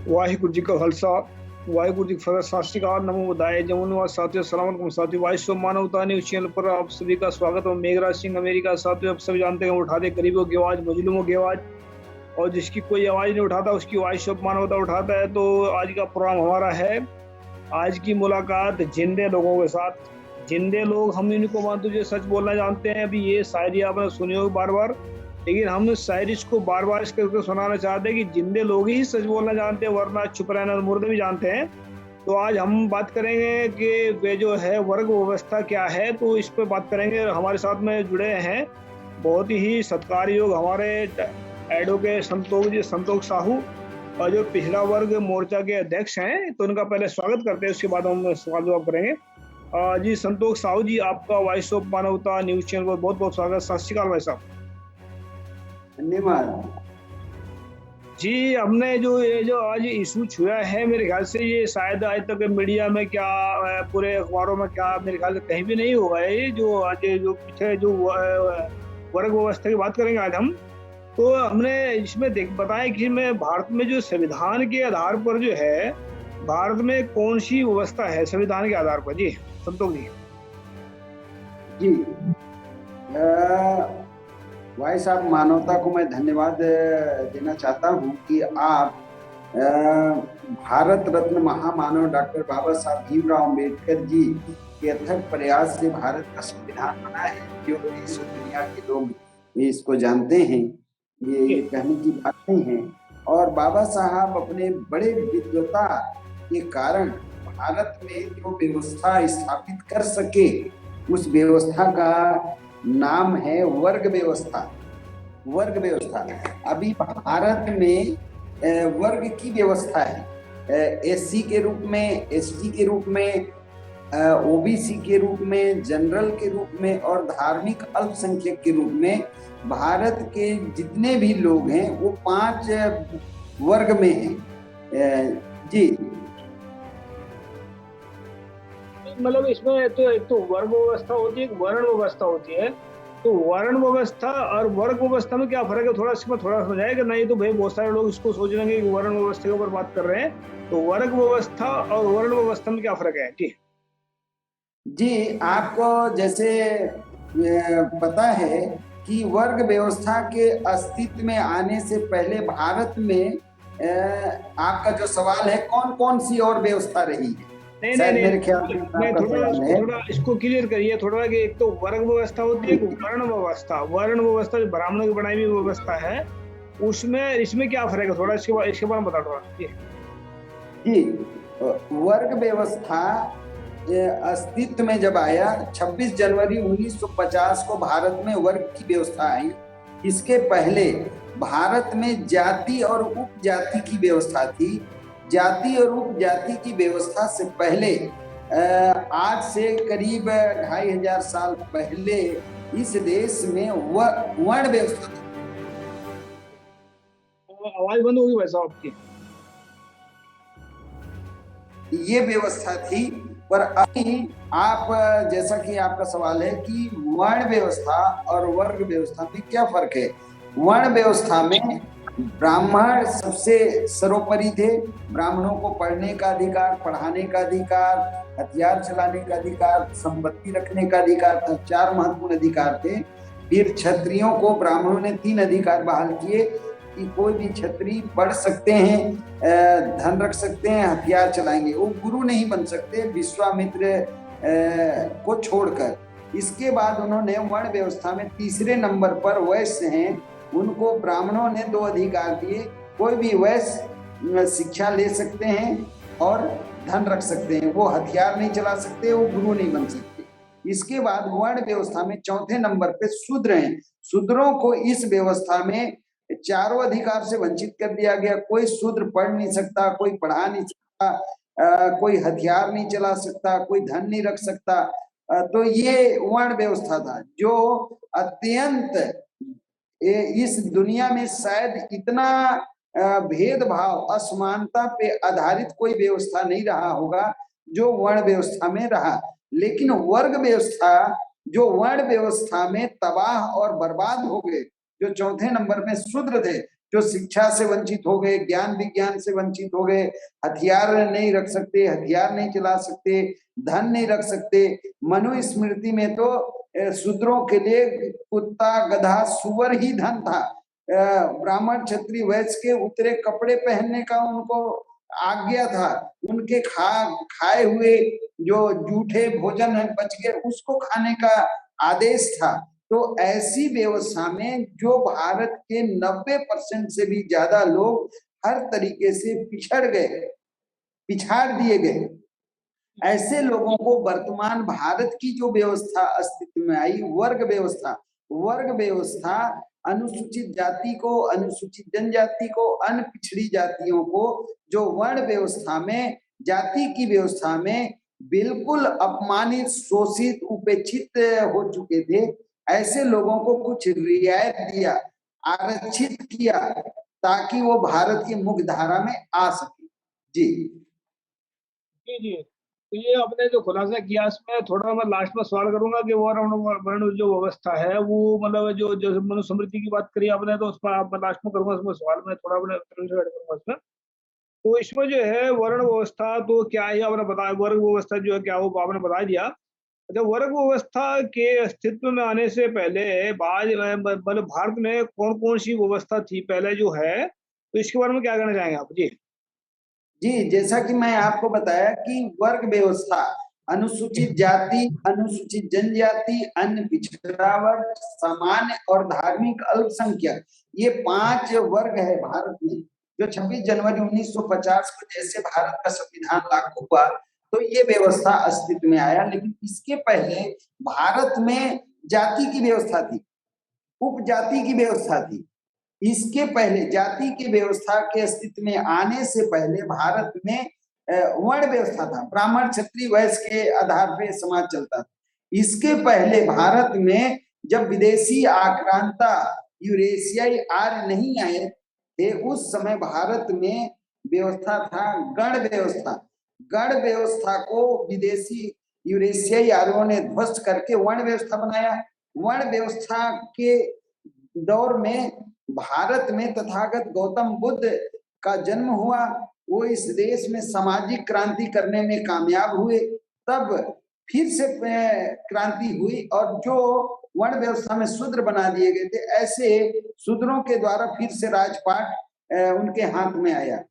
वाहिगुरु जी का खालसा वाहिगुरु जी की फतेह। सत श्री अकाल, नमो बुद्धाय। जमुनवाद साथियों, सलाम अलैकुम साथियों। वाइस ऑफ मानवता न्यूज चैनल पर आप सभी का स्वागत है। मेघराज सिंह अमेरिका। साथियों, आप सभी जानते हैं उठा दे गरीबों की आवाज, मजलूमों की आवाज, और जिसकी कोई आवाज नहीं उठाता उसकी वाइस ऑफ मानवता उठाता है। तो आज का प्रोग्राम हमारा है, आज की मुलाकात जिंदे लोगों के साथ। जिंदे लोग, हम इनको मान तुझे सच बोलना जानते हैं। अभी ये शायरी आपने सुनी होगी बार बार, लेकिन हम इस शायरी को बार बार इस करके सुनाना चाहते हैं कि जिंदे लोग ही सच बोलना जानते हैं, वरना चुप रहना मुर्दे भी जानते हैं। तो आज हम बात करेंगे कि वे जो है वर्ग व्यवस्था क्या है, तो इस पर बात करेंगे। हमारे साथ में जुड़े हैं बहुत ही सत्कार योग हमारे एडवोकेट संतोष साहू, और जो पिछड़ा वर्ग मोर्चा के अध्यक्ष हैं, तो उनका पहले स्वागत करते हैं, उसके बाद हम सवाल जवाब करेंगे। जी संतोष साहू जी, आपका वॉइस ऑफ मानवता न्यूज चैनल पर बहुत बहुत स्वागत। सत श्री अकाल भाई साहब। धन्यवाद जी, हमने ये जो आज इशू छुआ है, मेरे ख्याल से ये शायद आज तक मीडिया में क्या, पूरे अखबारों में क्या, मेरे ख्याल से कहीं भी नहीं हुआ है। ये जो आज जो पीछे जो वर्ग व्यवस्था की बात करेंगे आज हम, तो हमने इसमें बताया कि मैं भारत में जो संविधान के आधार पर जो है, भारत में कौन सी व्यवस्था है संविधान के आधार पर। जी संतोष जी। जी, भाई साहब, मानवता को मैं धन्यवाद देना चाहता हूं कि आप भारत रत्न महामानव डॉक्टर बाबा साहब भीमराव अम्बेडकर जी के अथक प्रयास से भारत का संविधान बना है, जो इस दुनिया के लोग इसको जानते हैं। ये कहने की बात नहीं है। और बाबा साहब अपने बड़े विद्वता के कारण भारत में जो व्यवस्था स्थापित कर सके, उस व्यवस्था का नाम है वर्ग व्यवस्था। वर्ग व्यवस्था अभी भारत में वर्ग की व्यवस्था है। एससी के रूप में, एसटी के रूप में, ओबीसी के रूप में, जनरल के रूप में और धार्मिक अल्पसंख्यक के रूप में भारत के जितने भी लोग हैं वो 5 वर्ग में हैं। जी, मतलब इसमें तो एक तो वर्ग व्यवस्था होती है, एक वर्ण व्यवस्था होती है। तो वर्ण व्यवस्था और वर्ग व्यवस्था में क्या फर्क है, थोड़ा इसमें थोड़ा समझाएगा कि नहीं? तो भाई बहुत सारे लोग इसको सोच लेंगे कि वर्ण व्यवस्था के ऊपर बात कर रहे हैं, तो वर्ग व्यवस्था और वर्ण व्यवस्था में क्या फर्क है? जी जी, आपको जैसे पता है कि वर्ग व्यवस्था के अस्तित्व में आने से पहले भारत में आपका जो सवाल है, कौन कौन सी और व्यवस्था रही है? नहीं शायद नहीं मेरे ख्याल से नहीं, आपका सवाल है। थोड़ा इसको क्लियर करिए थोड़ा, कि एक तो वर्ग व्यवस्था होती है, एक वर्ण व्यवस्था। वर्ण व्यवस्था जो ब्राह्मणों की बनाई हुई व्यवस्था है, उसमें इसमें क्या फर्क है? थोड़ा इसके बारे में बता दो। जी, वर्ग व्यवस्था अस्तित्व में जब आया 26 जनवरी 1950 को भारत में वर्ग की व्यवस्था आई। इसके पहले भारत में जाति और उपजाति की व्यवस्था थी। जाति और उपजाति की व्यवस्था से पहले आज से करीब 2500 साल पहले इस देश में वर्ण व्यवस्था थी। आवाज बंद होगी भाई साहब आपकी। ये व्यवस्था थी। पर अभी आप, जैसा कि आपका सवाल है कि वर्ण व्यवस्था और वर्ग व्यवस्था में क्या फर्क है। वर्ण व्यवस्था में ब्राह्मण सबसे सर्वोपरि थे। ब्राह्मणों को पढ़ने का अधिकार, पढ़ाने का अधिकार, हथियार चलाने का अधिकार, संपत्ति रखने का अधिकार था। 4 महत्वपूर्ण अधिकार थे। फिर क्षत्रियों को ब्राह्मणों ने 3 अधिकार बहाल किए कि कोई भी क्षत्रिय पढ़ सकते हैं, धन रख सकते हैं, हथियार चलाएंगे। वो गुरु नहीं बन सकते विश्वामित्र को छोड़कर। इसके बाद उन्होंने वर्ण व्यवस्था में तीसरे नंबर पर वैश्य हैं, उनको ब्राह्मणों ने 2 अधिकार दिए। कोई भी वैश्य शिक्षा ले सकते हैं और धन रख सकते हैं, वो हथियार नहीं चला सकते, वो गुरु नहीं बन सकते। इसके बाद वर्ण व्यवस्था में चौथे नंबर पे शूद्र हैं। शूद्रों को इस व्यवस्था में 4 अधिकार से वंचित कर दिया गया। कोई शूद्र पढ़ नहीं सकता, कोई पढ़ा नहीं सकता, कोई हथियार नहीं चला सकता, कोई धन नहीं रख सकता। तो ये वर्ण व्यवस्था था, जो अत्यंत इस दुनिया में शायद इतना भेदभाव, असमानता पे आधारित कोई व्यवस्था नहीं रहा होगा जो वर्ण व्यवस्था में रहा। लेकिन वर्ग व्यवस्था, जो वर्ण व्यवस्था में तबाह और बर्बाद हो गए, जो चौथे नंबर में शूद्र थे, जो शिक्षा से वंचित हो गए, ज्ञान विज्ञान से वंचित हो गए, हथियार नहीं रख सकते, हथियार नहीं चला सकते, धन नहीं रख सकते। मनुस्मृति में तो शूद्रों के लिए कुत्ता, गधा, सुअर ही धन था। ब्राह्मण, क्षत्रिय, वैश्य के उतरे कपड़े पहनने का उनको आज्ञा था। उनके खाए हुए जो जूठे भोजन बच गए उसको खाने का आदेश था। तो ऐसी व्यवस्था में जो भारत के 90% से भी ज्यादा लोग हर तरीके से पिछड़ गए, पिछाड़ दिए गए, ऐसे लोगों को वर्तमान भारत की जो व्यवस्था अस्तित्व में आई, वर्ग व्यवस्था, वर्ग व्यवस्था अनुसूचित जाति को, अनुसूचित जनजाति को, अन्य पिछड़ी जातियों को जो वर्ण व्यवस्था में, जाति की व्यवस्था में बिल्कुल अपमानित, शोषित, उपेक्षित हो चुके थे, ऐसे लोगों को कुछ रियायत दिया, आरक्षित किया, ताकि वो भारत की मुख्य धारा में आ सके। जी जी जी, तो ये आपने जो खुलासा किया इसमें थोड़ा मैं लास्ट में सवाल करूंगा कि वर्ण जो व्यवस्था है वो मतलब जो मनुस्मृति की बात करी आपने, तो उसमें आप लास्ट में करूंगा, उसमें सवाल में थोड़ा अपने करूंगा इसमें। तो इसमें जो है वर्ण व्यवस्था तो क्या है आपने बताया, वर्ग व्यवस्था जो है क्या वो आपने बता दिया। अच्छा, वर्ग व्यवस्था के अस्तित्व में आने से पहले मतलब भारत में कौन कौन सी व्यवस्था थी पहले जो है, तो इसके बारे में क्या कहना चाहेंगे आप? जी जी, जैसा कि मैं आपको बताया कि वर्ग व्यवस्था अनुसूचित जाति, अनुसूचित जनजाति, अन्य पिछड़ा वर्ग, सामान्य और धार्मिक अल्पसंख्यक, ये 5 वर्ग है भारत में। जो 26 जनवरी 1950 को जैसे भारत का संविधान लागू हुआ तो ये व्यवस्था अस्तित्व में आया, लेकिन इसके पहले भारत में जाति की व्यवस्था थी, उपजाति की व्यवस्था थी। इसके पहले जाति की व्यवस्था के अस्तित्व में आने से पहले भारत में वर्ण व्यवस्था था, ब्राह्मण, क्षत्रिय, वैश्य के आधार पे समाज चलता था। इसके पहले भारत में जब विदेशी आक्रांता यूरेशियाई आर्य नहीं आए थे, उस समय भारत में व्यवस्था था गण व्यवस्था। गण व्यवस्था को विदेशी यूरेशियाई आर्यों ने ध्वस्त करके वर्ण व्यवस्था बनाया। वर्ण व्यवस्था के दौर में भारत में तथागत गौतम बुद्ध का जन्म हुआ। वो इस देश में सामाजिक क्रांति करने में कामयाब हुए, तब फिर से क्रांति हुई और जो वर्ण व्यवस्था में शूद्र बना दिए गए थे, ऐसे शूद्रों के द्वारा फिर से राजपाट उनके हाथ में आया।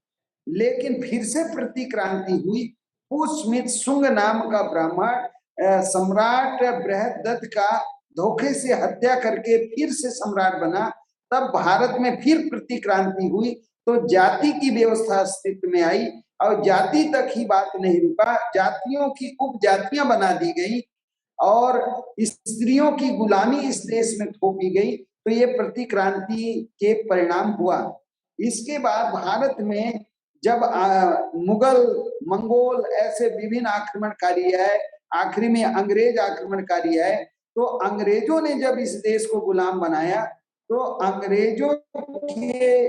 लेकिन फिर से प्रतिक्रांति हुई। पुष्यमित शुंग नाम का ब्राह्मण सम्राट बृहदत्त का धोखे से हत्या करके फिर से सम्राट बना, तब भारत में फिर प्रतिक्रांति हुई, तो जाति की व्यवस्था अस्तित्व में आई और जाति तक ही बात नहीं रुका, जातियों की उपजातियां बना दी गई और स्त्रियों की गुलामी इस देश में थोपी गई। तो ये प्रतिक्रांति के परिणाम हुआ। इसके बाद भारत में जब मुगल, मंगोल ऐसे विभिन्न आक्रमणकारी आए, आखिरी में अंग्रेज आक्रमणकारी आए, तो अंग्रेजों ने जब इस देश को गुलाम बनाया, तो अंग्रेजों के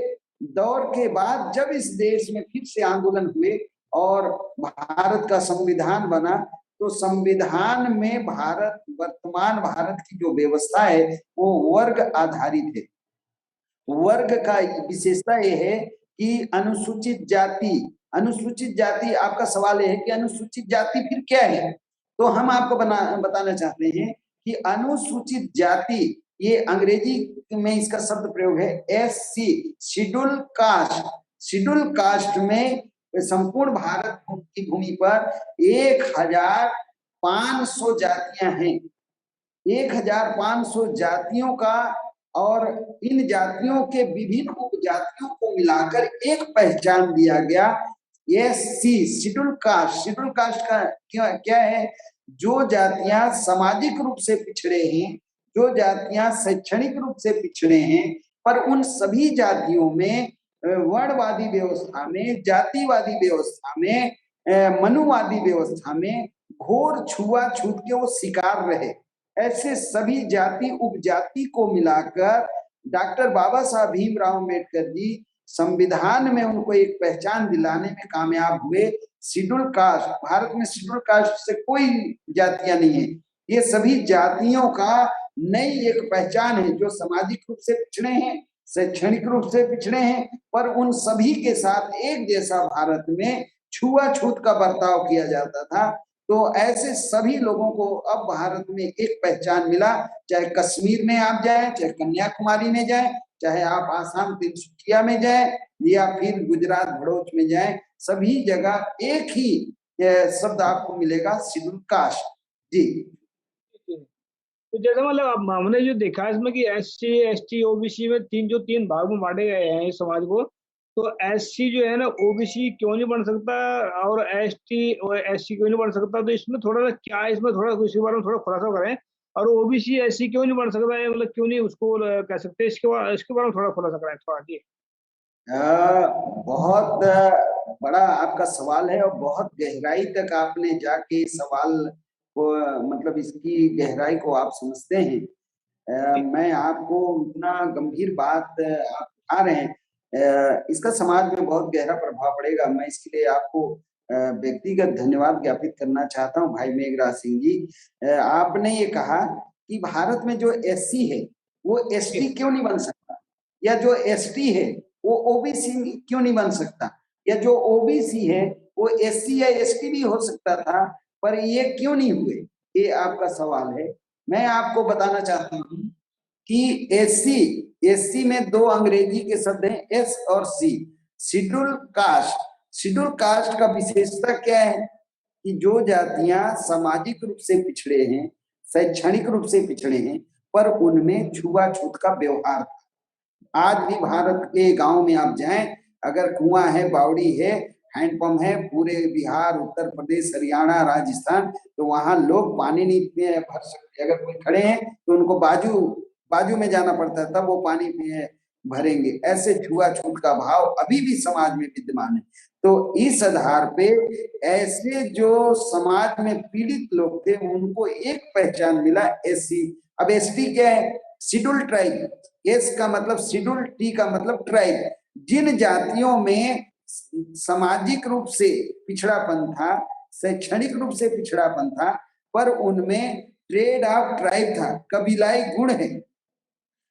दौर के बाद जब इस देश में फिर से आंदोलन हुए और भारत का संविधान बना, तो संविधान में भारत, वर्तमान भारत की जो व्यवस्था है वो वर्ग आधारित है। वर्ग का विशेषता यह है कि अनुसूचित जाति, अनुसूचित जाति, आपका सवाल है कि अनुसूचित जाति फिर क्या है, तो हम आपको बताना चाहते हैं कि अनुसूचित जाति, ये अंग्रेजी में इसका शब्द प्रयोग है SC, schedule caste. Schedule caste में संपूर्ण भारत की भूमि पर 1500 जातियां हैं, 1500 जातियों का, और इन जातियों के विभिन्न उपजातियों को मिलाकर एक पहचान दिया गया SC, schedule caste. Schedule caste का क्या है? जो जातियां सामाजिक रूप से पिछड़े हैं, जो जातियां शैक्षणिक रूप से पिछड़े हैं, पर उन सभी जातियों में वर्णवादी व्यवस्था में, जातिवादी व्यवस्था में, मनुवादी व्यवस्था में घोर छुआछूत के वो शिकार रहे। ऐसे सभी जाति उपजाति को मिलाकर डॉक्टर बाबा साहब भीमराव अम्बेडकर जी संविधान में उनको एक पहचान दिलाने में कामयाब हुए। शेड्यूल कास्ट, भारत में शेड्यूल कास्ट से कोई जातियां नहीं है, ये सभी जातियों का नई एक पहचान है, जो सामाजिक रूप से पिछड़े हैं, शैक्षणिक रूप से पिछड़े हैं, पर उन सभी के साथ एक जैसा भारत में छुआछूत का बर्ताव किया जाता था। तो ऐसे सभी लोगों को अब भारत में एक पहचान मिला, चाहे कश्मीर में आप जाए, चाहे कन्याकुमारी में जाए, चाहे आप आसाम तिनसुकिया में जाए या फिर गुजरात भड़ोच में जाए, सभी जगह एक ही शब्द आपको मिलेगा, शेड्यूल कास्ट। जी तो जैसे मतलब अब हमने जो देखा है इसमें कि SC ST OBC में तीन भाग में बांटे गए हैं इस समाज को। तो SC जो है ना OBC क्यों नहीं बन सकता और ST और SC क्यों नहीं बन सकता, तो इसमें थोड़ा सा क्या है, इसमें थोड़ा इसके बारे में थोड़ा खुलासा करें। और OBC SC क्यों नहीं बन सकता है, मतलब क्यों नहीं उसको कह सकते, इसके बारे में थोड़ा खुलासा करें थोड़ा जी। बहुत बड़ा आपका सवाल है और बहुत गहराई तक आपने जाके सवाल को मतलब इसकी गहराई को आप समझते हैं। मैं आपको इतना गंभीर बात आप उठा रहे हैं, इसका समाज में बहुत गहरा प्रभाव पड़ेगा। मैं इसके लिए आपको व्यक्तिगत धन्यवाद ज्ञापित करना चाहता हूँ भाई मेघराज सिंह जी। आपने ये कहा कि भारत में जो SC है वो ST क्यों नहीं बन सकता, या जो ST है वो OBC क्यों नहीं बन सकता, या जो OBC है वो SC या ST भी हो सकता था, पर ये क्यों नहीं हुए, ये आपका सवाल है। मैं आपको बताना चाहता हूँ कि SC में दो अंग्रेजी के शब्द हैं, S और C। Schedule caste, schedule caste का विशेषता क्या है कि जो जातियां सामाजिक रूप से पिछड़े हैं, शैक्षणिक रूप से पिछड़े हैं, पर उनमें छुआछूत का व्यवहार था। आज भी भारत के गांव में आप जाएं, अगर कुआं है, बावड़ी है, हैंडपंप है, पूरे बिहार, उत्तर प्रदेश, हरियाणा, राजस्थान, तो वहां लोग पानी नहीं भर सकते। अगर कोई खड़े हैं तो उनको बाजू बाजू में जाना पड़ता है, तब वो पानी भरेंगे। ऐसे छुआछूत का भाव अभी भी समाज में विद्यमान है। तो इस आधार पे ऐसे जो समाज में पीड़ित लोग थे उनको एक पहचान मिला, SC। अब ST क्या है? Schedule tribe. S का मतलब शेड्यूल, T का मतलब ट्राइब। जिन जातियों में सामाजिक रूप से पिछड़ापन था, शैक्षणिक रूप से पिछड़ापन था, पर उनमें ट्रेड ऑफ ट्राइब था, कबीलाई गुण है,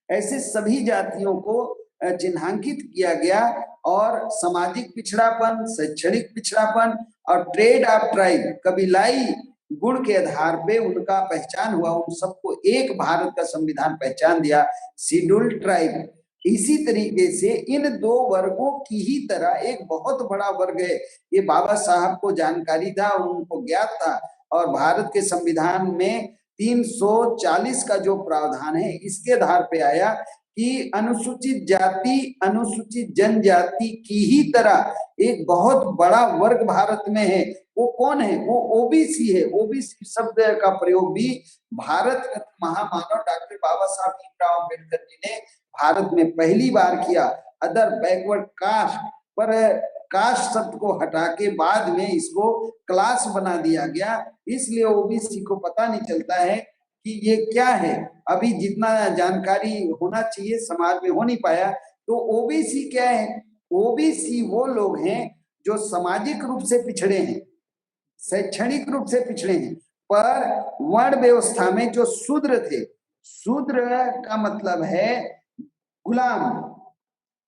ऐसे सभी जातियों को चिन्हांकित किया गया और सामाजिक पिछड़ापन, शैक्षणिक पिछड़ापन और ट्रेड ऑफ ट्राइब, कबीलाई गुण के आधार पे उनका पहचान हुआ। उन सबको एक भारत का संविधान पहचान दिया, शेड्यूल ट्राइब। इसी तरीके से इन दो वर्गों की ही तरह एक बहुत बड़ा वर्ग है, ये बाबा साहब को जानकारी था, उनको ज्ञात था, और भारत के संविधान में 340 का जो प्रावधान है इसके आधार पे आया कि अनुसूचित जाति, अनुसूचित जनजाति की ही तरह एक बहुत बड़ा वर्ग भारत में है। वो कौन है? वो OBC है। OBC शब्द का प्रयोग भी भारत रत्न महामानव डॉक्टर बाबा साहब भीमराव अम्बेडकर जी ने भारत में पहली बार किया। अदर बैकवर्ड कास्ट पर कास्ट शब्द को हटा के बाद में इसको क्लास बना दिया गया, इसलिए OBC को पता नहीं चलता है कि ये क्या है। अभी जितना जानकारी होना चाहिए समाज में हो नहीं पाया। तो OBC क्या है? OBC वो लोग हैं जो सामाजिक रूप से पिछड़े हैं, शैक्षणिक रूप से पिछड़े हैं, पर वर्ण व्यवस्था में जो शूद्र थे। शूद्र का मतलब है गुलाम।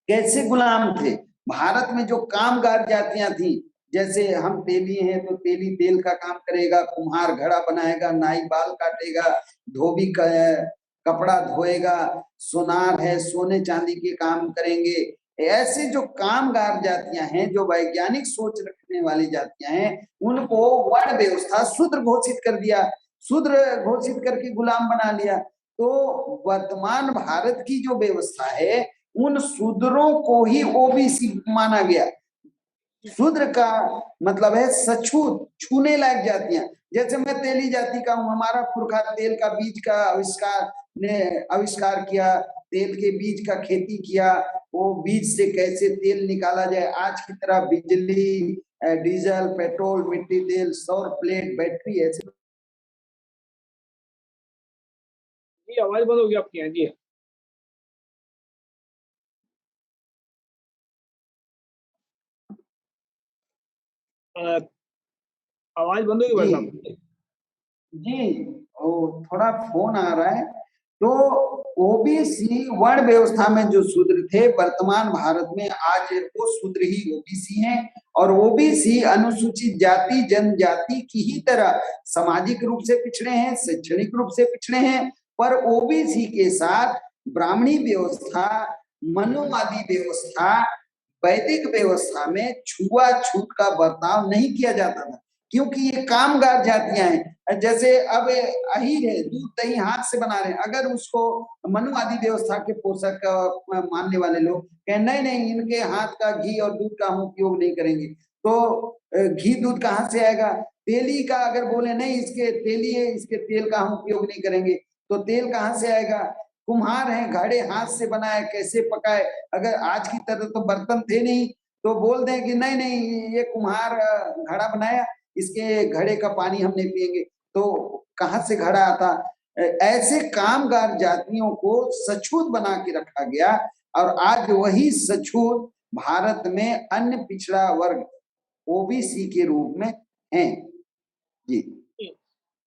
कैसे गुलाम थे? भारत में जो कामगार जातियां थी, जैसे हम तेली हैं तो तेली तेल का काम करेगा, कुम्हार घड़ा बनाएगा, नाई बाल काटेगा, धोबी कपड़ा धोएगा, सोनार है सोने चांदी के काम करेंगे। ऐसे जो कामगार जातियां हैं, जो वैज्ञानिक सोच रखने वाली जातियां हैं, उनको वर्ण व्यवस्था शूद्र घोषित कर दिया, शूद्र घोषित करके गुलाम बना लिया। तो वर्तमान भारत की जो व्यवस्था है उन शूद्रों को ही OBC माना गया। शूद्र का मतलब है सछूत, छूने लायक जातियां। जैसे मैं तेली जाति का हूं, हमारा पुरखा तेल का बीज का आविष्कार किया, तेल के बीज का खेती किया, वो बीज से कैसे तेल निकाला जाए। आज की तरह बिजली, डीजल, पेट्रोल, मिट्टी तेल, सौर प्लेट, बैटरी, ऐसे। जी आवाज बंद हो गई आपकी। जी आवाज बंद हो गई भाई साहब। जी जी, वो थोड़ा फोन आ रहा है, तो ओबीसी वर्ण व्यवस्था में जो शूद्र थे, वर्तमान भारत में आज वो शूद्र ही ओबीसी हैं, और ओबीसी अनुसूचित जाति जनजाति की ही तरह सामाजिक रूप से पिछड़े हैं, शैक्षणिक रूप से पिछड़े हैं, पर ओबीसी के साथ ब्राह्मणी व्यवस्था, मनुवादी व्यवस्था, वैदिक व्यवस्था में छुआछूत का बर्ताव नहीं किया जाता था, क्योंकि ये कामगार जातियां हैं। जैसे अब अहीर है, दूध दही हाथ से बना रहे हैं, अगर उसको मनुवादी व्यवस्था के पोषक मानने वाले लोग कहें नहीं नहीं इनके हाथ का घी और दूध का हम उपयोग नहीं करेंगे, तो घी दूध कहाँ से आएगा? तेली का अगर बोले नहीं इसके तेली है, इसके तेल का हम उपयोग नहीं करेंगे, तो तेल कहाँ से आएगा? कुम्हार है, घड़े हाथ से बनाए, कैसे पकाए? अगर आज की तरह तो बर्तन थे नहीं, तो बोल दें कि नहीं नहीं ये कुम्हार घड़ा बनाया, इसके घड़े का पानी हम नहीं पिएंगे, तो कहाँ से घड़ा आता? ऐसे कामगार जातियों को सछूत बना के रखा गया, और आज वही सछूत भारत में अन्य पिछड़ा वर्ग ओबीसी के रूप में है। जी,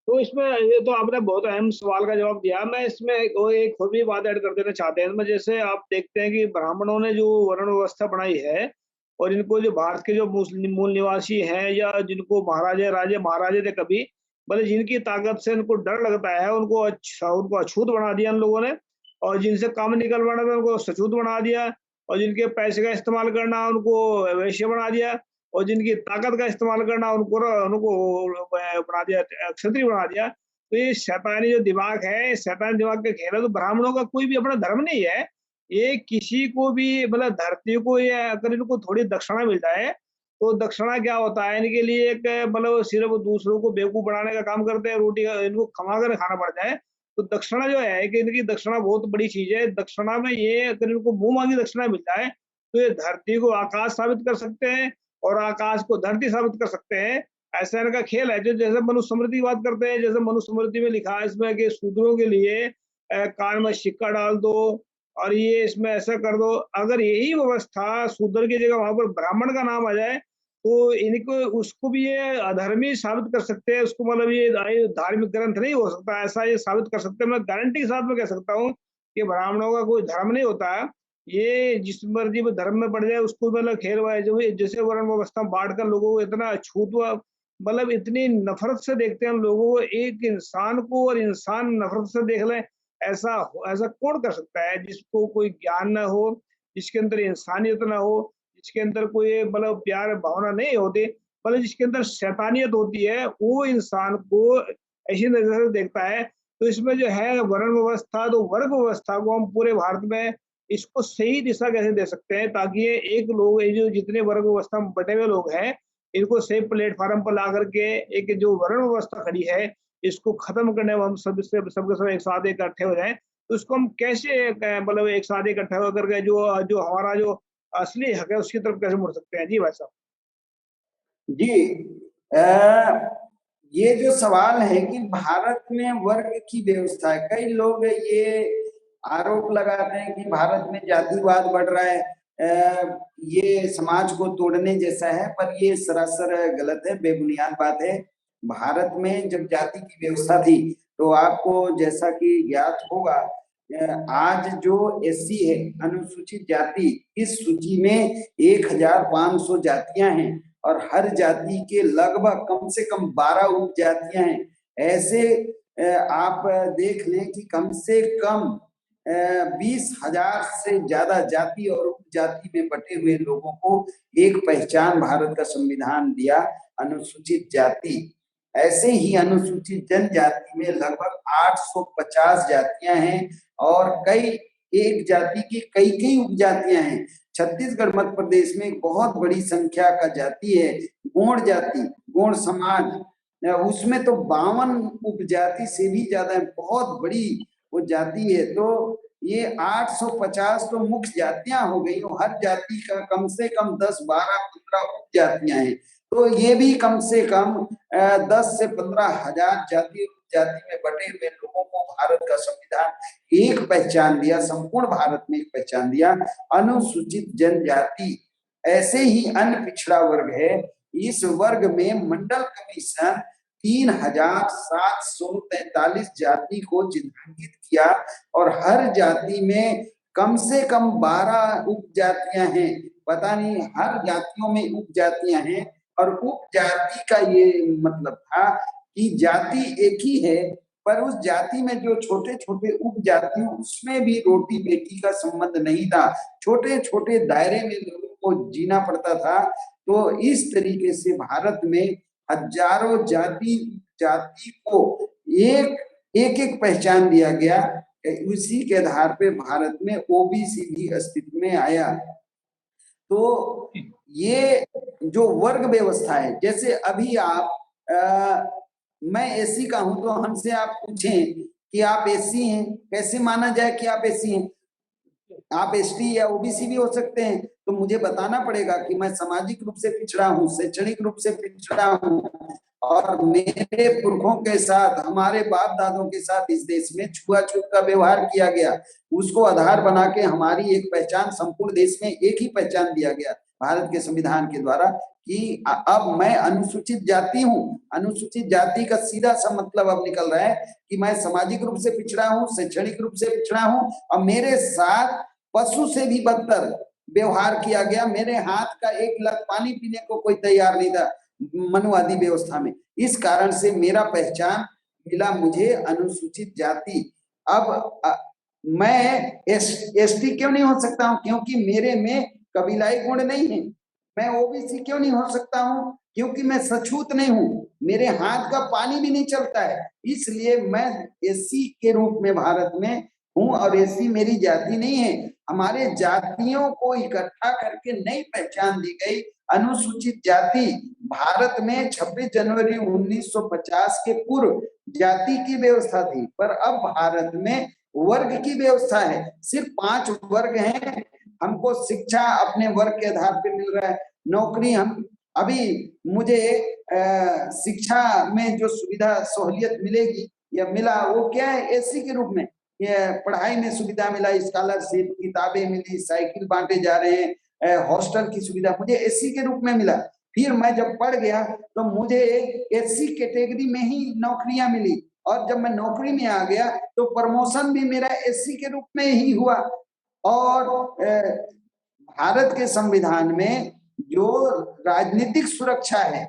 तो इसमें ये तो आपने बहुत अहम सवाल का जवाब दिया। मैं इसमें एक और भी बात ऐड कर देना चाहते हैं इसमें। जैसे आप देखते हैं कि ब्राह्मणों ने जो वर्ण व्यवस्था बनाई है, और इनको जो भारत के जो मूल निवासी हैं, या जिनको महाराजे राजे महाराजे थे कभी, मतलब जिनकी ताकत से इनको डर लगता है, उनको अछूत बना दिया इन लोगों ने, और जिनसे काम निकलवाना था उनको सछूत बना दिया, और जिनके पैसे का इस्तेमाल करना उनको वैश्य बना दिया, और जिनकी ताकत का इस्तेमाल करना उनको बना दिया, क्षत्रिय बना दिया। तो ये शैतानी जो दिमाग है, शैतानी दिमाग का खेल है। तो ब्राह्मणों का कोई भी अपना धर्म नहीं है। ये किसी को भी, मतलब धरती को, या अगर इनको थोड़ी दक्षिणा मिल जाए, तो दक्षिणा क्या होता है इनके लिए, एक मतलब सिर्फ दूसरों को बेवकूफ बनाने का काम करते हैं। रोटी इनको कमा कर खाना पड़ जाए, तो दक्षिणा जो है कि इनकी दक्षिणा बहुत बड़ी चीज है। दक्षिणा में ये, अगर इनको मुंह मांगी दक्षिणा मिल जाए, तो ये धरती को आकाश साबित कर सकते हैं, और आकाश को धरती साबित कर सकते हैं। ऐसा इनका खेल है। जो जैसे मनुस्मृति की बात करते हैं, जैसे मनुस्मृति में लिखा है इसमें कि शूद्रों के लिए कान में सिक्का डाल दो, और ये इसमें ऐसा कर दो। अगर यही व्यवस्था शूद्र की जगह वहां पर ब्राह्मण का नाम आ जाए, तो इनको, उसको भी ये अधर्मी साबित कर सकते हैं। उसको, मतलब ये धार्मिक ग्रंथ नहीं हो सकता, ऐसा ये साबित कर सकते हैं। मैं गारंटी के साथ में कह सकता हूँ कि ब्राह्मणों का कोई धर्म नहीं होता है। ये जिस मर्जी में धर्म में पड़ जाए उसको, मतलब खेल हुआ है। जो जैसे वर्ण व्यवस्था बांट कर लोगों को इतना छूत हुआ, मतलब इतनी नफरत से देखते हैं लोगों को। एक इंसान को और इंसान नफरत से देख ले, ऐसा कौन कर सकता है? जिसको कोई ज्ञान ना हो, जिसके अंदर इंसानियत ना हो, जिसके अंदर कोई मतलब प्यार भावना नहीं होती, मतलब जिसके अंदर शैतानियत होती है, वो इंसान को ऐसी नजर से देखता है। तो इसमें जो है वर्ण व्यवस्था, तो वर्ग व्यवस्था को हम पूरे भारत में इसको सही दिशा कैसे दे सकते हैं, ताकि ये एक लोग, ये जो जितने वर्ग व्यवस्था में बटे हुए लोग हैं, इनको सही प्लेटफॉर्म पर ला करके एक जो वर्ण व्यवस्था खड़ी है, इसको खत्म करने में हम सबके सब एक साथ इकट्ठे हो जाएं। तो उसको हम कैसे मतलब एक साथ इकट्ठे होकर के जो जो हमारा जो असली हक है उसकी तरफ कैसे मुड़ सकते हैं? जी भाई साहब। जी, अ, ये जो सवाल है कि भारत में वर्ग की व्यवस्था है, कई लोग ये आरोप लगाते हैं कि भारत में जातिवाद बढ़ रहा है, ये समाज को तोड़ने जैसा है, पर ये सरासर गलत है, बेबुनियाद बात है। भारत में जब जाति की व्यवस्था थी, तो आपको जैसा कि ज्ञात होगा, आज जो एससी है, अनुसूचित जाति, इस सूची में 1500 जातियां हैं, और हर जाति के लगभग कम से कम 12 उपजातियां हैं। ऐसे आप देख लें कि कम से कम 20,000 से ज्यादा जाति और उपजाति में बटे हुए लोगों को एक पहचान भारत का संविधान दिया, अनुसूचित जाति। ऐसे ही अनुसूचित जनजाति में लगभग 850 जातियां हैं, और कई एक जाति की कई कई उपजातियां हैं। छत्तीसगढ़ मध्य प्रदेश में एक बहुत बड़ी संख्या का जाति है गोंड जाति, गोंड समाज, उसमें तो 52 उपजाति से भी ज्यादा, बहुत बड़ी वो जाति है। तो ये 850 तो मुख्य जातियां हो गई, हर जाति का कम से कम 10, 12, 15 उपजातियां हैं। तो ये भी कम से कम 10 से 15 हजार जाति में बटे हुए लोगों को भारत का संविधान एक पहचान दिया, संपूर्ण भारत में एक पहचान दिया, अनुसूचित जनजाति। ऐसे ही अन्य पिछड़ा वर्ग है, इस वर्ग में मंडल कमीशन 3,743 जाति को चिन्हांकित किया और हर जाति में कम से कम 12 उपजातियां हैं। पता नहीं हर जातियों में उपजातियां हैं, और उपजाति का ये मतलब था कि जाति एक ही है, पर उस जाति में जो छोटे छोटे उपजातियों उसमें भी रोटी बेटी का संबंध नहीं था। छोटे छोटे दायरे में लोगों को जीना पड़ता था। तो इस तरीके से भारत में हजारों जाति को एक एक पहचान दिया गया। उसी के आधार पे भारत में ओबीसी भी अस्तित्व में आया। तो ये जो वर्ग व्यवस्था है, जैसे अभी आप मैं एससी का हूं, तो हमसे आप पूछें कि आप एससी हैं, कैसे माना जाए कि आप एससी हैं? आप एसटी या ओबीसी भी हो सकते हैं। तो मुझे बताना पड़ेगा कि मैं सामाजिक रूप से पिछड़ा हूँ, शैक्षणिक रूप से पिछड़ा हूँ, और मेरे पुरखों के साथ, हमारे बाप दादों के साथ इस देश में छुआछूत का व्यवहार किया गया। उसको आधार बना के हमारी एक पहचान, संपूर्ण देश में एक ही पहचान दिया गया भारत के संविधान के द्वारा कि अब मैं अनुसूचित जाति हूँ। अनुसूचित जाति का सीधा सा मतलब अब निकल रहा है कि मैं सामाजिक रूप से पिछड़ा हूँ, शैक्षणिक रूप से पिछड़ा हूँ, और मेरे साथ पशु से भी बदतर व्यवहार किया गया। मेरे हाथ का एक गिलास पानी पीने को कोई तैयार नहीं था मनुवादी व्यवस्था में। इस कारण से मेरा पहचान मिला मुझे अनुसूचित जाति। अब मैं एसटी क्यों नहीं हो सकता हूँ? क्योंकि मेरे में कबीलाई गुण नहीं है। मैं ओबीसी क्यों नहीं हो सकता हूँ? क्योंकि मैं सछूत नहीं हूँ, मेरे हाथ का पानी भी नहीं चलता है। इसलिए मैं एससी के रूप में भारत में हूँ, और एससी मेरी जाति नहीं है। हमारे जातियों को इकट्ठा करके नई पहचान दी गई अनुसूचित जाति। भारत में 26 जनवरी 1950 के पूर्व जाति की व्यवस्था थी, पर अब भारत में वर्ग की व्यवस्था है। सिर्फ 5 वर्ग हैं। हमको शिक्षा अपने वर्ग के आधार पर मिल रहा है, नौकरी हम अभी मुझे शिक्षा में जो सुविधा सहूलियत मिलेगी या मिला वो क्या है? एससी के रूप में ये पढ़ाई में सुविधा मिला, स्कॉलरशिप, किताबें मिली, साइकिल बांटे जा रहे हैं, हॉस्टल की सुविधा मुझे एससी के रूप में मिला। फिर मैं जब पढ़ गया तो मुझे एससी कैटेगरी में ही नौकरियां मिली, और जब मैं नौकरी में आ गया तो प्रमोशन भी मेरा एससी के रूप में ही हुआ। और भारत के संविधान में जो राजनीतिक सुरक्षा है,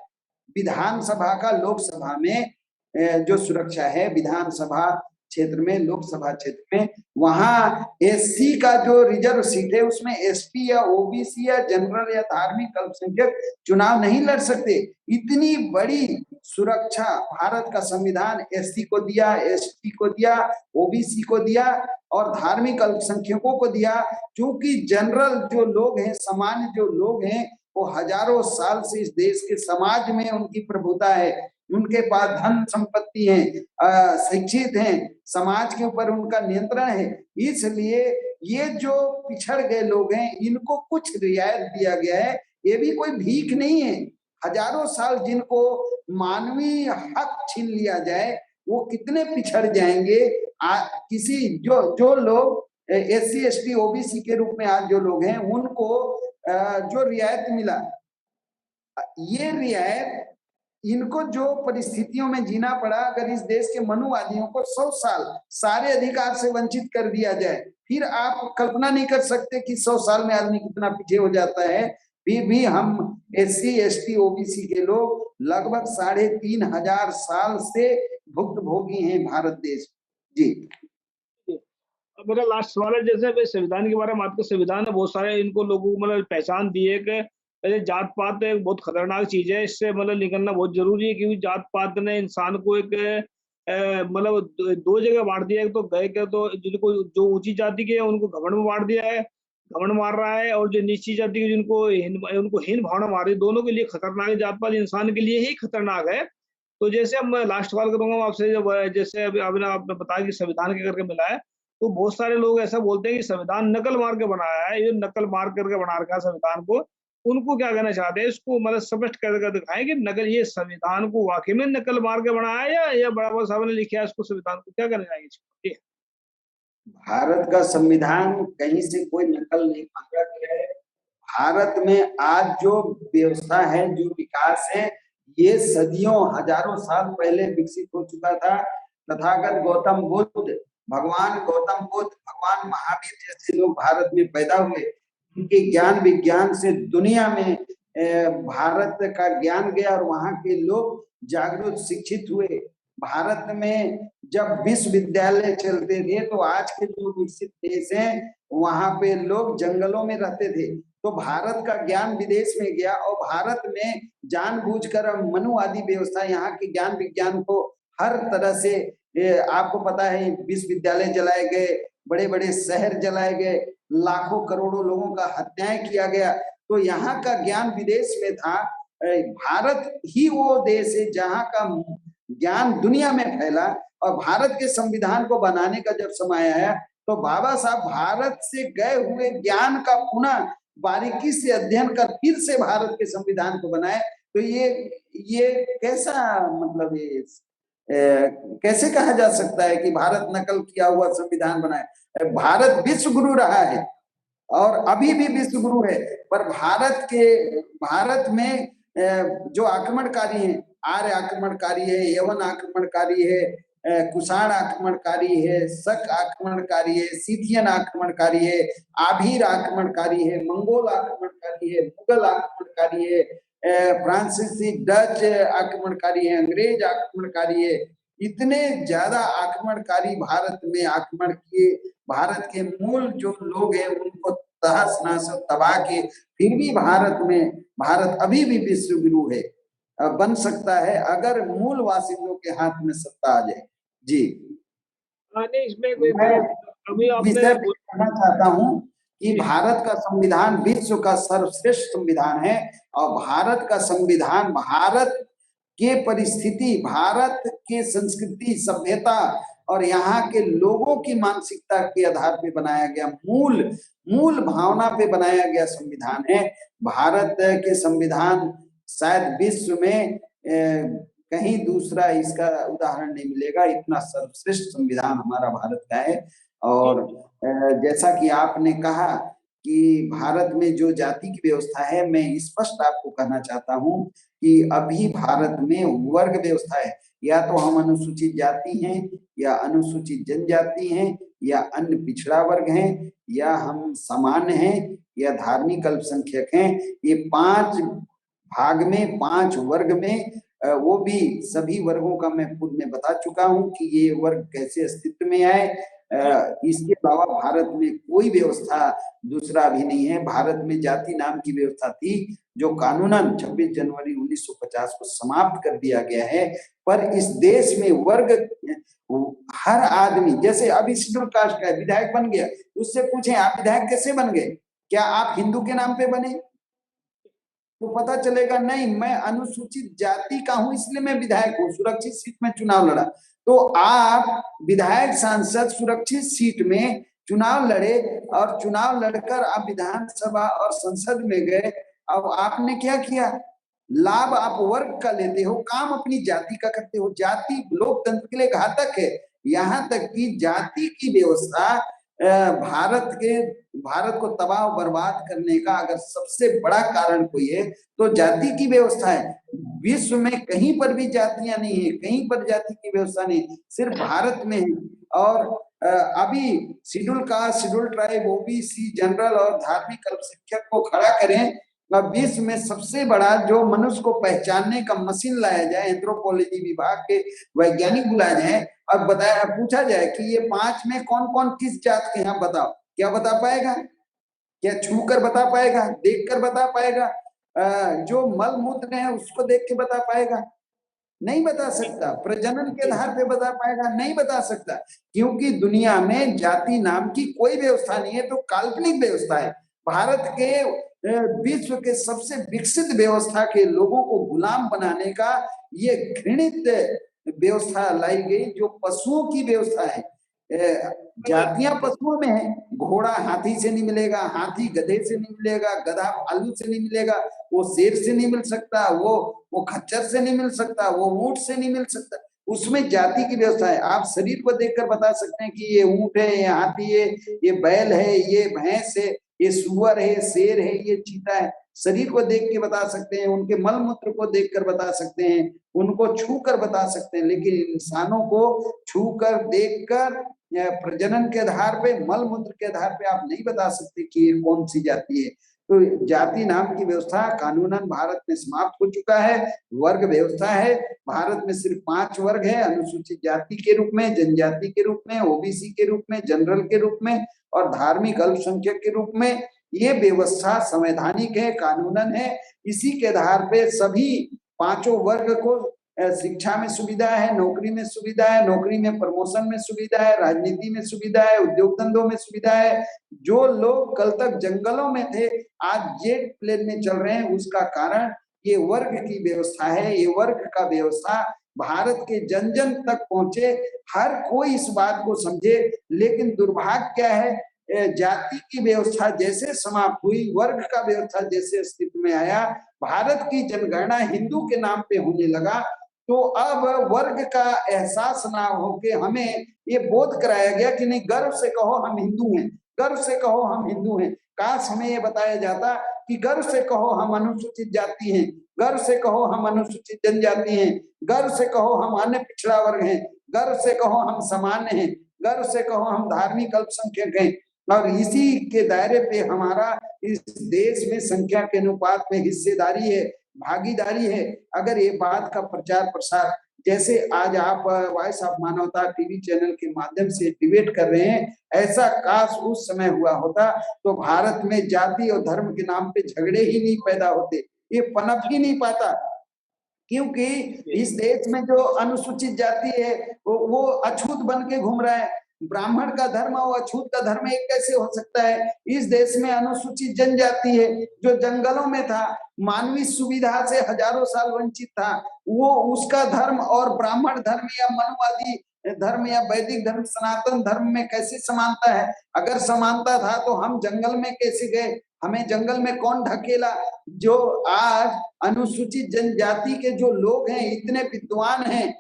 विधानसभा का लोकसभा में जो सुरक्षा है, विधानसभा क्षेत्र में, लोकसभा क्षेत्र में, वहां एससी का जो रिजर्व सीट है उसमें एसटी या ओबीसी या जनरल या धार्मिक अल्पसंख्यक चुनाव नहीं लड़ सकते। इतनी बड़ी सुरक्षा भारत का संविधान एससी को दिया, एसटी को दिया, ओबीसी को दिया और धार्मिक अल्पसंख्यकों को दिया। क्योंकि जनरल जो लोग हैं, सामान्य जो लोग हैं, वो हजारों साल से इस देश के समाज में उनकी प्रभुता है, उनके पास धन संपत्ति है, शिक्षित हैं, समाज के ऊपर उनका नियंत्रण है। इसलिए ये जो पिछड़ गए लोग हैं, इनको कुछ रियायत दिया गया है। ये भी कोई भीख नहीं है। हजारों साल जिनको मानवीय हक छीन लिया जाए, वो कितने पिछड़ जाएंगे। किसी जो लोग एससी एसटी ओबीसी के रूप में आज जो लोग हैं, उनको जो रियायत मिला, ये रियायत इनको जो परिस्थितियों में जीना पड़ा, अगर इस देश के मनुवादियों को 100 साल सारे अधिकार से वंचित कर दिया जाए, फिर आप कल्पना नहीं कर सकते कि 100 साल में आदमी कितना पीछे हो जाता है। फिर भी हम एससी एसटी ओबीसी के लोग लगभग 3,500 साल से भुक्तभोगी हैं भारत देश। जी मेरा लास्ट सवाल है, जैसे संविधान के बारे में आपका संविधान है, बहुत सारे इनको लोगों को मतलब पहचान दी है कि जात पात एक बहुत खतरनाक चीज है, इससे मतलब निकलना बहुत जरूरी है। क्योंकि जात पात ने इंसान को एक मतलब दो जगह बांट दिया है। तो गए के तो जिनको जो ऊंची जाति के हैं उनको घमंड में बांट दिया है, घमंड मार रहा है, और जो नीची जाति के जिनको उनको हीन भावना मार रही है। दोनों के लिए खतरनाक है, जात पात इंसान के लिए ही खतरनाक है। तो जैसे अब मैं लास्ट सवाल करूंगा आपसे, जब जैसे अभी आपने बताया कि संविधान के करके मिला है, तो बहुत सारे लोग ऐसा बोलते हैं कि संविधान नकल मार के बनाया है, ये नकल मार करके बना रखा है संविधान को। उनको क्या कहना चाहते हैं? इसको मतलब स्पष्ट करके दिखाएं कि नकल, ये संविधान को वाकई में नकल मार के बनाया है या बड़ा साहब ने लिखा है इसको संविधान को? क्या कहना चाहेंगे? भारत का संविधान कहीं से कोई नकल नहीं मांगा गया है। भारत में आज जो व्यवस्था है, जो विकास है, ये सदियों हजारों साल पहले विकसित हो चुका था। तथागत गौतम बुद्ध, भगवान गौतम बुद्ध, भगवान महावीर जैसे लोग भारत में पैदा हुए। उनके ज्ञान विज्ञान से दुनिया में भारत का ज्ञान गया और वहां के लोग जागरूक शिक्षित हुए। भारत में जब विश्वविद्यालय चलते थे तो आज के जो विकसित देश हैं वहां पे लोग जंगलों में रहते थे। तो भारत का ज्ञान विदेश में गया और भारत में जानबूझकर मनुवादी व्यवस्था, यहाँ के ज्ञान विज्ञान को हर तरह से आपको पता है विश्वविद्यालय जलाए गए, बड़े बड़े शहर जलाए गए, लाखों करोड़ों लोगों का हत्याएं किया गया। तो यहाँ का ज्ञान विदेश में था। भारत ही वो देश है जहाँ का ज्ञान दुनिया में फैला। और भारत के संविधान को बनाने का जब समय आया तो बाबा साहब भारत से गए हुए ज्ञान का पुनः बारीकी से अध्ययन कर फिर से भारत के संविधान को बनाए। तो ये कैसा मतलब ये कैसे कहा जा सकता है कि भारत नकल किया हुआ संविधान बनाए। भारत विश्व गुरु रहा है और अभी भी विश्व गुरु है। पर भारत में जो आक्रमणकारी हैं, आर्य आक्रमणकारी है, यवन आक्रमणकारी है, कुषाण आक्रमणकारी है, शक आक्रमणकारी है, सीथियन आक्रमणकारी है, आभीर आक्रमणकारी है, मंगोल आक्रमणकारी है, मुगल आक्रमणकारी है, फ्रांसीसी डच आक्रमणकारी है, अंग्रेज आक्रमणकारी है। इतने ज्यादा आक्रमणकारी भारत में आक्रमण किए। भारत के मूल जो लोग हैं उनको तहस नहस तबाह के फिर भी भारत अभी भी विश्व गुरु है, बन सकता है अगर मूल वासियों के हाथ में सत्ता आ जाए। जी इसमें अभी आपने कहना चाहता हूँ कि भारत का संविधान विश्व का सर्वश्रेष्ठ संविधान है और भारत का संविधान भारत के परिस्थिति, भारत के संस्कृति, सभ्यता और यहाँ के लोगों की मानसिकता के आधार पे बनाया गया, मूल भावना पे बनाया गया संविधान है। भारत के संविधान शायद विश्व में कहीं दूसरा इसका उदाहरण नहीं मिलेगा। इतना सर्वश्रेष्ठ संविधान हमारा भारत का है। और जैसा कि आपने कहा कि भारत में जो जाति की व्यवस्था है, मैं स्पष्ट आपको कहना चाहता हूं कि अभी भारत में वर्ग व्यवस्था है। या तो हम अनुसूचित जाति हैं, या अनुसूचित जनजाति हैं, या अन्य पिछड़ा वर्ग हैं, या हम सामान्य हैं, या धार्मिक अल्पसंख्यक हैं। ये 5 भाग में, 5 वर्ग में, वो भी सभी वर्गों का मैं पूर्व में बता चुका हूं कि ये वर्ग कैसे अस्तित्व में आए। इसके अलावा भारत में कोई व्यवस्था दूसरा भी नहीं है। भारत में जाति नाम की व्यवस्था थी जो कानूनन 26 जनवरी 1950 को समाप्त कर दिया गया है। पर इस देश में वर्ग, हर आदमी, जैसे अभी शेड्यूल कास्ट का विधायक बन गया, उससे पूछे आप विधायक कैसे बन गए, क्या आप हिंदू के नाम पे बने? तो पता चलेगा नहीं, मैं अनुसूचित जाति का हूं इसलिए मैं विधायक हूं, सुरक्षित सीट में चुनाव लड़ा। तो आप विधायक सांसद सुरक्षित सीट में चुनाव लड़े और चुनाव लड़कर आप विधानसभा और संसद में गए। अब आपने क्या किया? लाभ आप वर्ग का लेते हो, काम अपनी जाति का करते हो। जाति लोकतंत्र के लिए घातक है। यहाँ तक कि जाति की व्यवस्था भारत को तबाह बर्बाद करने का अगर सबसे बड़ा कारण कोई है तो जाति की व्यवस्था है। विश्व में कहीं पर भी जातियां नहीं है, कहीं पर जाति की व्यवस्था नहीं, सिर्फ भारत में है। और अभी schedule caste, schedule tribe, OBC, general और धार्मिक अल्पसंख्यक को खड़ा करें, विश्व में सबसे बड़ा जो मनुष्य को पहचानने का मशीन लाया जाए, एंथ्रोपोलॉजी विभाग के वैज्ञानिक बुलाए जाए और बताया, पूछा जाए कि ये 5 में कौन कौन किस जात के हैं, बताओ, क्या बता पाएगा? क्या छू कर बता पाएगा? देख कर बता पाएगा? जो मल मूत्र है उसको देख के बता पाएगा? नहीं बता सकता। प्रजनन के आधार पे बता पाएगा? नहीं बता सकता। क्योंकि दुनिया में जाति नाम की कोई व्यवस्था नहीं है, तो काल्पनिक व्यवस्था है। भारत के विश्व के सबसे विकसित व्यवस्था के लोगों को गुलाम बनाने का ये घृणित व्यवस्था लाई गई, जो पशुओं की व्यवस्था है। जातियां पशुओं में है। घोड़ा हाथी से नहीं मिलेगा, हाथी गधे से नहीं मिलेगा, गधा भालू से नहीं मिलेगा, वो शेर से नहीं मिल सकता, वो खच्चर से नहीं मिल सकता, वो ऊंट से नहीं मिल सकता। उसमें जाति की व्यवस्था है। आप शरीर को देखकर बता सकते हैं कि ये ऊंट है, ये हाथी है, ये बैल है, ये भैंस है, ये सुअर है, शेर है, ये चीता है। शरीर को देख के बता सकते हैं, उनके मल मूत्र को देखकर बता सकते हैं, उनको छू कर बता सकते हैं, लेकिन इंसानों को छू कर, देख कर, प्रजनन के आधार पे, मल मूत्र के आधार पे आप नहीं बता सकते कि ये कौन सी जाति है। तो जाति नाम की व्यवस्था कानूनन भारत में समाप्त हो चुका है। वर्ग व्यवस्था है, भारत में सिर्फ 5 वर्ग है, अनुसूचित जाति के रूप में, जनजाति के रूप में, ओबीसी के रूप में, जनरल के रूप में और धार्मिक अल्पसंख्यक के रूप में। ये व्यवस्था संवैधानिक है, कानूनन है। इसी के आधार पे सभी 5 वर्ग को शिक्षा में सुविधा है, नौकरी में सुविधा है, नौकरी में प्रमोशन में सुविधा है, राजनीति में सुविधा है, उद्योग धंधों में सुविधा है। जो लोग कल तक जंगलों में थे आज जेट प्लेन में चल रहे हैं, उसका कारण ये वर्ग की व्यवस्था है। ये वर्ग का व्यवस्था भारत के जन जन तक पहुंचे, हर कोई इस बात को समझे। लेकिन दुर्भाग्य क्या है, जाति की व्यवस्था जैसे समाप्त हुई, वर्ग का व्यवस्था जैसे अस्तित्व में आया, भारत की जनगणना हिंदू के नाम पे होने लगा, तो अब वर्ग का एहसास ना होके हमें ये बोध कराया गया कि नहीं, गर्व से कहो हम हिंदू हैं, गर्व से कहो हम हिंदू हैं। काश हमें ये बताया जाता कि गर्व से कहो हम अनुसूचित जाति हैं, गर्व से कहो हम अनुसूचित जनजाति हैं, गर्व से कहो हम अन्य पिछड़ा वर्ग हैं, गर्व से कहो हम सामान्य हैं, गर्व से कहो हम धार्मिक अल्पसंख्यक हैं। और इसी के दायरे पे हमारा इस देश में संख्या के अनुपात में हिस्सेदारी है, भागीदारी है। अगर ये बात का प्रचार प्रसार जैसे आज आप वॉइस ऑफ मानवता टीवी चैनल के माध्यम से डिबेट कर रहे हैं, ऐसा काश उस समय हुआ होता तो भारत में जाति और धर्म के नाम पे झगड़े ही नहीं पैदा होते, ये पनप ही नहीं पाता। क्योंकि इस देश में जो अनुसूचित जाति है वो अछूत बन के घूम रहा है। ब्राह्मण का धर्म और अछूत का धर्म एक कैसे हो सकता है? इस देश में अनुसूचित जनजाति है जो जंगलों में था, मानवीय सुविधा से हजारों साल वंचित था, वो उसका धर्म और ब्राह्मण धर्म या मनुवादी धर्म या वैदिक धर्म सनातन धर्म में कैसे समानता है? अगर समानता था तो हम जंगल में कैसे गए? हमें जंगल में कौन ढकेला? जो आज अनुसूचित जनजाति के जो लोग हैं, इतने विद्वान हैं,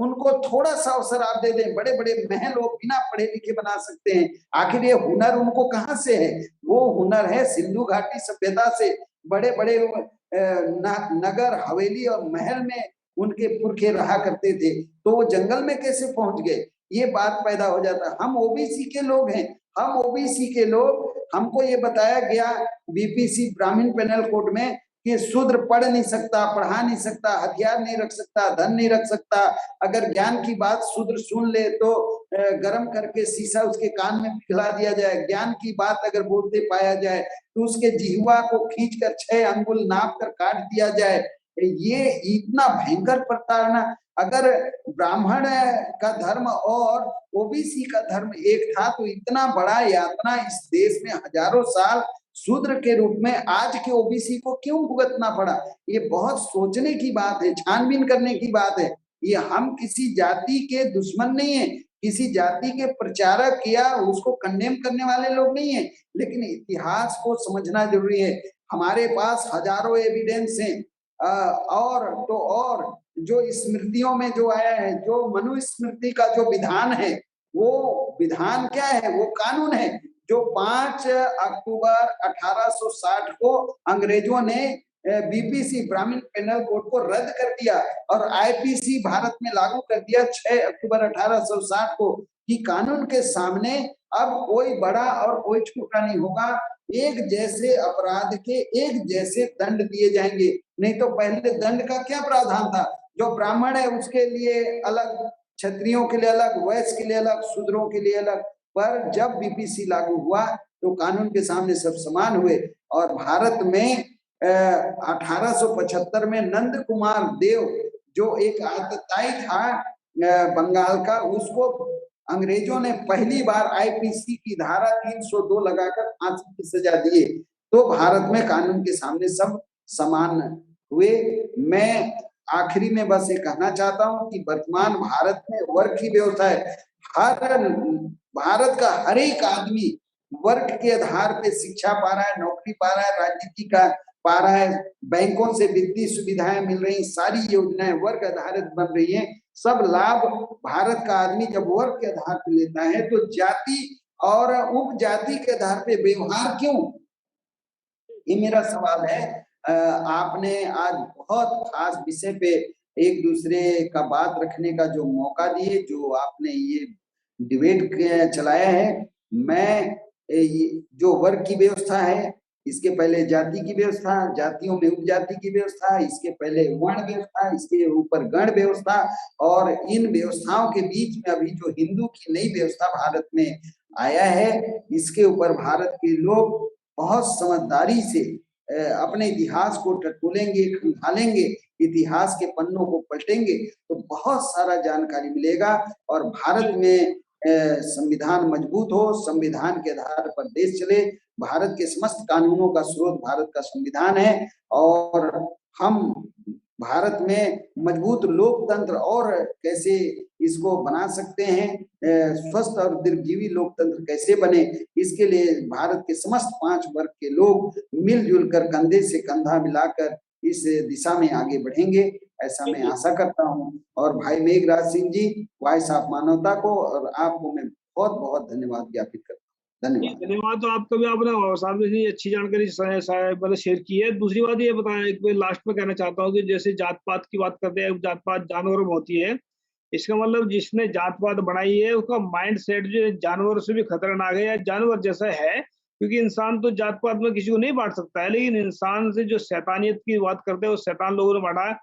उनको थोड़ा सा अवसर आप दे दें, बड़े बड़े महल वो बिना पढ़े लिखे बना सकते हैं। आखिर ये हुनर उनको कहाँ से है? वो हुनर है सिंधु घाटी सभ्यता से। बड़े बड़े नगर हवेली और महल में उनके पुरखे रहा करते थे, तो वो जंगल में कैसे पहुंच गए? ये बात पैदा हो जाता। हम ओबीसी के लोग हैं, हम ओबीसी के लोग, हमको ये बताया गया बीपीसी ब्राह्मण पेनल कोड में कि शूद्र पढ़ नहीं सकता, पढ़ा नहीं सकता, हथियार नहीं रख सकता, धन नहीं रख सकता। अगर ज्ञान की बात शूद्र सुन ले तो गर्म करके शीशा उसके कान में पिघला दिया जाए। ज्ञान की बात अगर बोलते पाया जाए तो उसके जिह्वा को खींचकर 6 अंगुल नाप कर काट दिया जाए। ये इतना भयंकर प्रताड़ना। अगर ब्राह्मण का धर्म और ओबीसी का धर्म एक था तो इतना बड़ा यातना इस देश में हजारों साल शूद्र के रूप में आज के ओबीसी को क्यों भुगतना पड़ा? ये बहुत सोचने की बात है, छानबीन करने की बात है। ये हम किसी जाति के दुश्मन नहीं है, किसी जाति के प्रचारक या उसको कंडेम करने वाले लोग नहीं है, लेकिन इतिहास को समझना जरूरी है। हमारे पास हजारों एविडेंस हैं और जो स्मृतियों में जो आया है, जो मनुस्मृति का जो विधान है, वो विधान क्या है? वो कानून है जो 5 अक्टूबर 1860 को अंग्रेजों ने बीपीसी ब्राह्मण पेनल कोड को रद्द कर दिया और आईपीसी भारत में लागू कर दिया 6 अक्टूबर 1860 को, कि कानून के सामने अब कोई बड़ा और कोई छोटा नहीं होगा। एक जैसे अपराध के एक जैसे दंड दिए जाएंगे। नहीं तो पहले दंड का क्या प्रावधान था? जो ब्राह्मण है उसके लिए अलग, क्षत्रियों के लिए अलग, वैश्य के लिए अलग, शूद्रों के लिए अलग। पर जब बीपीसी लागू हुआ तो कानून के सामने सब समान हुए। और भारत में 1875 में नंद कुमार देव जो एक आतताई था बंगाल का, उसको अंग्रेजों ने पहली बार आईपीसी की धारा 302 लगाकर फांसी की सजा दिए। तो भारत में कानून के सामने सब समान हुए। मैं आखिरी में बस ये कहना चाहता हूं कि वर्तमान भारत में वर्ग की व्यवस्था है। हर भारत का हर एक आदमी वर्ग के आधार पे शिक्षा पा रहा है, नौकरी पा रहा है, राजनीति का पा रहा है, बैंकों से वित्तीय सुविधाएं मिल रही, सारी योजनाएं वर्ग आधारित बन रही हैं। सब लाभ भारत का आदमी जब वर्ग के आधार पर लेता है तो जाति और उपजाति के आधार पे व्यवहार क्यों? ये मेरा सवाल है। आपने आज बहुत खास विषय पे एक दूसरे का बात रखने का जो मौका दिए, जो आपने ये डिबेट चलाया है। मैं जो वर्ग की व्यवस्था है, इसके पहले जाति की व्यवस्था, जातियों में उपजाति की व्यवस्था, इसके पहले वर्ण व्यवस्था, इसके ऊपर गण व्यवस्था, और इन व्यवस्थाओं के बीच में अभी जो हिंदू की नई व्यवस्था भारत में आया है, इसके ऊपर भारत के लोग बहुत समझदारी से अपने इतिहास को टटोलेंगे, खंगालेंगे, इतिहास के पन्नों को पलटेंगे तो बहुत सारा जानकारी मिलेगा। और भारत में संविधान मजबूत हो, संविधान के आधार पर देश चले। भारत के समस्त कानूनों का स्रोत भारत का संविधान है, और हम भारत में मजबूत लोकतंत्र और कैसे इसको बना सकते हैं, स्वस्थ और दीर्घजीवी लोकतंत्र कैसे बने, इसके लिए भारत के समस्त 5 वर्ग के लोग मिलजुल कर कंधे से कंधा मिलाकर इस दिशा में आगे बढ़ेंगे, ऐसा मैं आशा करता हूं। और भाई मेघराज सिंह जी, वॉइस ऑफ मानवता को और आपको मैं बहुत बहुत धन्यवाद ज्ञापित करता हूँ। धन्यवाद। धन्यवाद। तो आपका भी आपने साहब ने इतनी अच्छी जानकारी मतलब शेयर की है। दूसरी बात ये बताया, एक मैं लास्ट में कहना चाहता हूँ कि जैसे जात पात की बात करते हैं, जात पात जानवरों में होती है। इसका मतलब जिसने जात पात बनाई है उसका माइंड सेट जो है जानवरों से भी खतरनाक है या जानवर जैसा है, क्योंकि इंसान तो जात पात में किसी को नहीं बांट सकता है, लेकिन इंसान से जो शैतानियत की बात करते हैं वो शैतान लोगों ने बांटा है।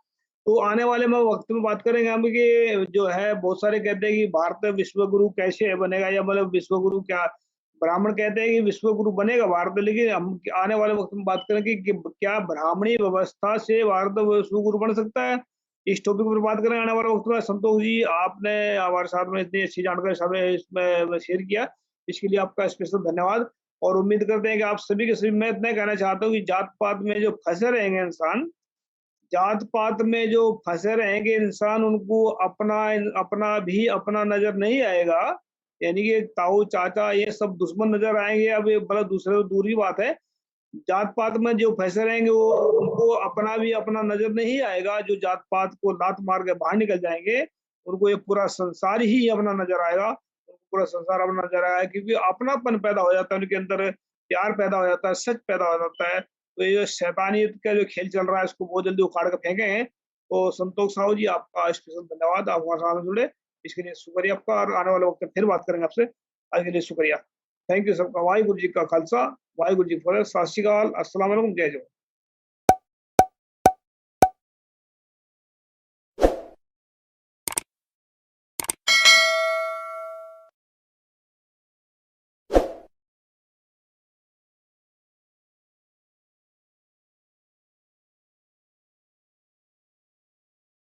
तो आने वाले में वक्त में बात करेंगे हम कि जो है बहुत सारे कहते हैं कि भारत विश्व गुरु कैसे बनेगा, या मतलब विश्व गुरु क्या, ब्राह्मण कहते हैं कि विश्व गुरु बनेगा भारत, लेकिन हम आने वाले वक्त में बात करेंगे कि क्या ब्राह्मणी व्यवस्था से भारत विश्व गुरु बन सकता है। इस टॉपिक पर बात करें आने वाले वक्त में। संतोष जी, आपने हमारे साथ में इतनी अच्छी जानकारी सामने इसमें शेयर किया, इसके लिए आपका स्पेशल धन्यवाद। और उम्मीद करते हैं कि आप सभी के सभी, मैं इतना कहना चाहता हूँ कि जात पात में जो फंसे रहेंगे इंसान, जात पात में जो फंसे रहेंगे इंसान, उनको अपना अपना भी अपना नजर नहीं आएगा, यानी कि ताऊ चाचा ये सब दुश्मन नजर आएंगे। अब ये बड़ा दूसरे से दूर की बात है। जात पात में जो फंसे रहेंगे वो, उनको अपना भी अपना नजर नहीं आएगा। जो जात पात को लात मार के बाहर निकल जाएंगे, उनको ये पूरा संसार ही अपना नजर आएगा, उनको पूरा संसार अपना नजर आएगा, क्योंकि अपनापन पैदा हो जाता है उनके अंदर, प्यार पैदा हो जाता है, सच पैदा हो जाता है। तो ये जो शैतानियत का जो खेल चल रहा है इसको बहुत जल्दी उखाड़ कर फेंकेंगे। तो संतोष साहू जी, आपका स्पेशल धन्यवाद, आप हमारे साथ जुड़े, इसके लिए शुक्रिया आपका। और आने वाले वक्त में फिर बात करेंगे आपसे, आज के लिए शुक्रिया। थैंक यू सबका। वाहिगुरु जी का खालसा, वाहिगुरु जी फतेह। सत श्री अकाल, अस्सलाम वालेकुम, जय जवान।